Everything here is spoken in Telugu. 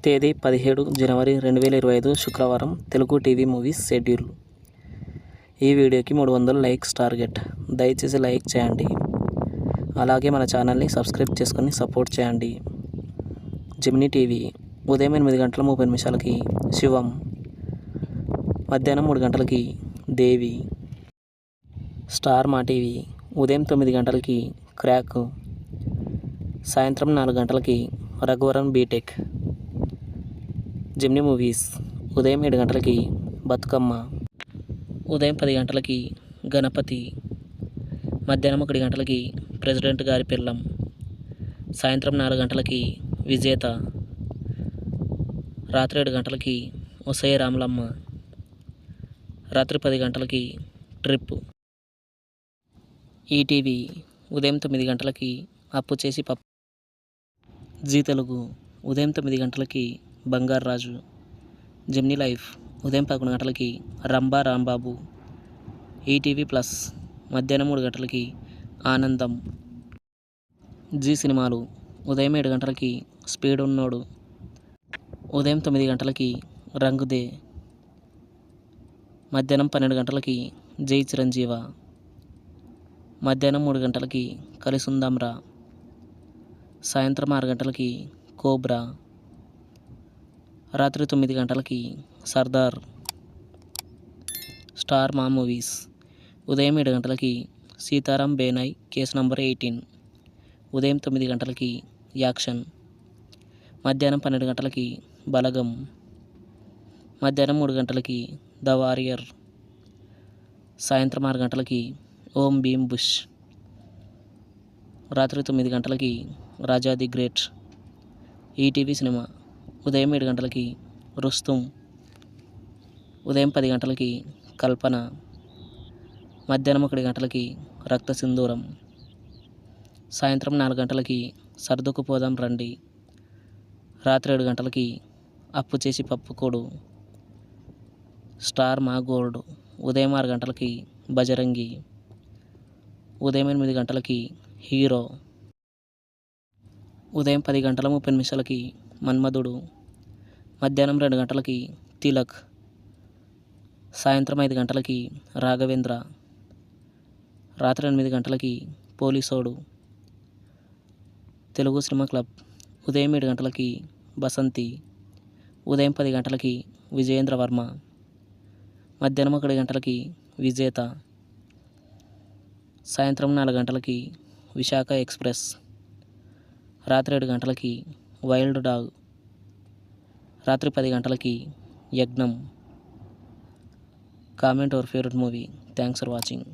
తేదీ 17 జనవరి 2025 శుక్రవారం. Telugu TV movies schedule. ఈ వీడియోకి 300 లైక్స్ టార్గెట్. దయచేసి లైక్ చేయండి. అలాగే మన ఛానల్ని సబ్స్క్రైబ్ చేసుకొని సపోర్ట్ చేయండి. జెమినీ టీవీ ఉదయం 8:30 శివం, మధ్యాహ్నం 3 గంటలకి దేవి. స్టార్ మా టీవీ ఉదయం 9 గంటలకి క్రాక్, సాయంత్రం 4 గంటలకి రఘువరన్ బీటెక్. జెమినీ మూవీస్ ఉదయం 7 గంటలకి బతుకమ్మ, ఉదయం 10 గంటలకి గణపతి, మధ్యాహ్నం 1 గంటలకి ప్రెసిడెంట్ గారి పిల్లం, సాయంత్రం 4 గంటలకి విజేత, రాత్రి 7 గంటలకి ఒసే రాములమ్మ, రాత్రి 10 గంటలకి ట్రిప్. ఈటీవీ ఉదయం 9 గంటలకి అప్పు చేసి పప్పు. జీ తెలుగు ఉదయం 9 గంటలకి బంగారు రాజు. జెమినీ లైఫ్ ఉదయం 11 గంటలకి రంభా రాంబాబు. ఈటీవీ ప్లస్ మధ్యాహ్నం 3 గంటలకి ఆనందం. జీ సినిమాలు ఉదయం 7 గంటలకి స్పీడ్ ఉన్నోడు, ఉదయం 9 గంటలకి రంగుదే, మధ్యాహ్నం 12 గంటలకి జై చిరంజీవ, మధ్యాహ్నం 3 గంటలకి కలిసుందాంరా, సాయంత్రం 6 గంటలకి కోబ్రా, రాత్రి 9 గంటలకి సర్దార్. స్టార్ మా మూవీస్ ఉదయం 7 గంటలకి సీతారాం బేనాయ్ కేసు నంబర్ 18, ఉదయం 9 గంటలకి యాక్షన్, మధ్యాహ్నం 12 గంటలకి బలగం, మధ్యాహ్నం 3 గంటలకి ద వారియర్, సాయంత్రం 6 గంటలకి ఓం భీమ్ బుష్, రాత్రి 9 గంటలకి రాజా ది గ్రేట్. ఈటీవీ సినిమా ఉదయం 7 గంటలకి రుస్తుం, ఉదయం 10 గంటలకి కల్పన, మధ్యాహ్నం 1 గంటలకి రక్త సింధూరం, సాయంత్రం 4 గంటలకి సర్దుకుపోదాం రండి, రాత్రి 7 గంటలకి అప్పు చేసి పప్పుకోడు. స్టార్ మా గోల్డ్ ఉదయం 6 గంటలకి బజరంగి, ఉదయం 8 గంటలకి హీరో, ఉదయం 10:30 మన్మధుడు, మధ్యాహ్నం 2 గంటలకి తిలక్, సాయంత్రం 5 గంటలకి రాఘవేంద్ర, రాత్రి 8 గంటలకి పోలీసోడు. తెలుగు సినిమా క్లబ్ ఉదయం 7 గంటలకి బసంతి, ఉదయం 10 గంటలకి విజయేంద్ర వర్మ, మధ్యాహ్నం 1 గంటలకి విజేత, సాయంత్రం 4 గంటలకి విశాఖ ఎక్స్ప్రెస్, రాత్రి 7 గంటలకి వైల్డ్ డాగ్, రాత్రి 10 గంటలకి యజ్ఞం. Comment your favourite movie. Thanks for watching.